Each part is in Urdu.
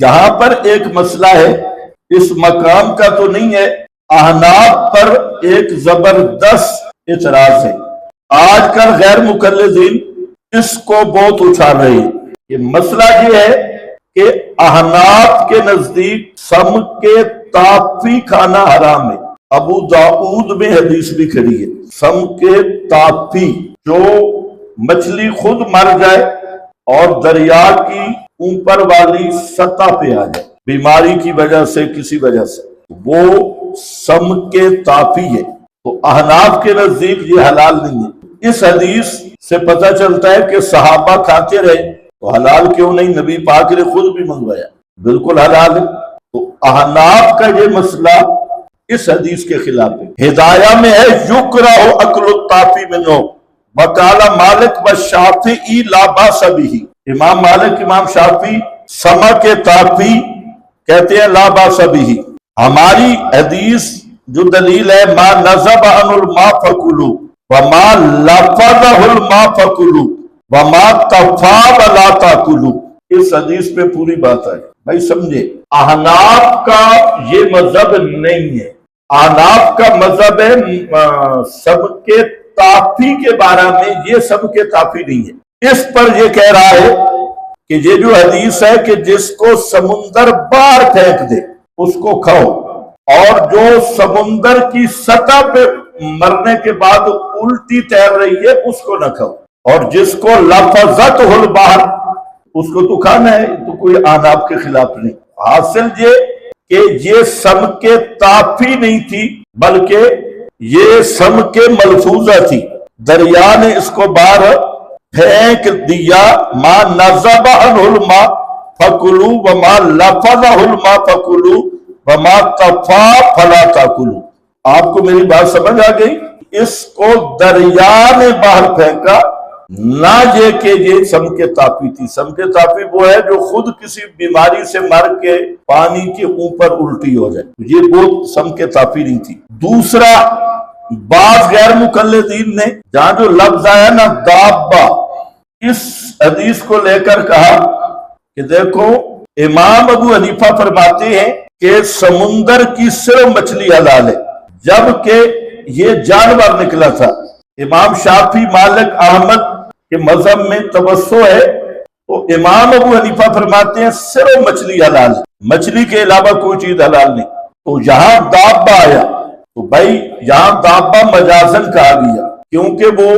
یہاں پر ایک مسئلہ ہے، اس مقام کا تو نہیں ہے، احناف پر ایک زبردست اعتراض ہے۔ آج کل غیر مقلدین اس کو بہت اچھال رہے ہیں۔ یہ مسئلہ یہ ہے کہ احناف کے نزدیک سم کے تافی کھانا حرام ہے۔ ابو داؤد میں حدیث بھی کھڑی ہے، سم کے تافی، جو مچھلی خود مر جائے اور دریا کی اوپر والی سطح پہ آ جائے بیماری کی وجہ سے، کسی وجہ سے، وہ سم کے تافی ہے۔ تو احناف کے نزدیک یہ حلال نہیں ہے۔ اس حدیث سے پتہ چلتا ہے کہ صحابہ کھاتے رہے تو حلال کیوں نہیں؟ نبی پاک نے خود بھی منگوایا، بالکل حلال ہے۔ تو احناف کا یہ مسئلہ اس حدیث کے خلاف ہے۔ ہدایہ میں ہے یکرہ اکل الطافی منہ، وقال مالک والشافعی لا باس بہ۔ امام مالک، امام شافعی سمک تافی کہتے ہیں لا باس بہ۔ ہماری حدیث جو دلیل ہے ما نزب عن الماء فکلوا وما لفظہ الماء فکلوا وما تفا ولا تاکلوا، اس حدیث پہ پوری بات ہے۔ بھائی سمجھے، احناف کا یہ مذہب نہیں ہے۔ احناف کا مذہب ہے سب کے تافی کے بارے میں، یہ سب کے تافی نہیں ہے۔ اس پر یہ کہہ رہا ہے کہ یہ جو حدیث ہے کہ جس کو سمندر باہر پھینک دے اس کو کھاؤ، اور جو سمندر کی سطح پہ مرنے کے بعد الٹی تیر رہی ہے اس کو نہ کھاؤ، اور جس کو لفظت البحر اس کو تو کھانا ہے۔ تو کوئی احناف کے خلاف نہیں۔ حاصل یہ کہ یہ سم کے تافی نہیں تھی، بلکہ یہ سم کے ملفوظہ تھی۔ دریا نے اس کو باہر پھینک دیا۔ ما نزب عنہ الماء فکلوا وما لفظہ الماء فکلوا وما تفا فلا تاکلوا۔ آپ کو میری بات سمجھ آ گئی؟ اس کو دریا نے باہر پھینکا، نہ یہ کہ یہ سم کے تافی تھی۔ سم کے تافی وہ ہے جو خود کسی بیماری سے مر کے پانی کے اوپر الٹی ہو جائے، یہ وہ سم کے تافی نہیں تھی۔ دوسرا، بعض غیر مقلدین نے جہاں جو لفظ آیا نا دابہ، اس حدیث کو لے کر کہا کہ دیکھو امام ابو حنیفہ فرماتے ہیں کہ سمندر کی صرف مچھلی حلال ہے، جبکہ یہ جانور نکلا تھا۔ امام شافعی، مالک، احمد کے مذہب میں توسع ہے، تو امام ابو حنیفہ فرماتے ہیں صرف مچھلی حلال ہے، مچھلی کے علاوہ کوئی چیز حلال نہیں۔ تو یہاں دابہ آیا تو بھائی یہاں دابہ مجازن کہا گیا کیونکہ وہ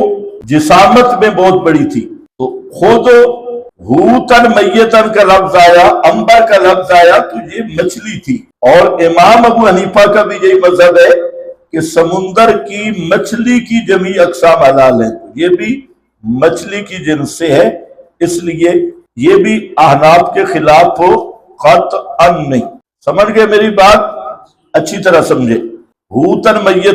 جسامت میں بہت بڑی تھی۔ تو خود ہوتن میتن کا لفظ آیا، امبر کا لفظ آیا، تو یہ مچھلی تھی۔ اور امام ابو حنیفہ کا بھی یہی مذہب ہے کہ سمندر کی مچھلی کی جمیع اقسام حلال ہیں، یہ بھی مچھلی کی جنس سے ہے، اس لیے یہ بھی احناف کے خلاف ہو قطعاً نہیں۔ سمجھ گئے میری بات؟ اچھی طرح سمجھے۔ ہوتن میت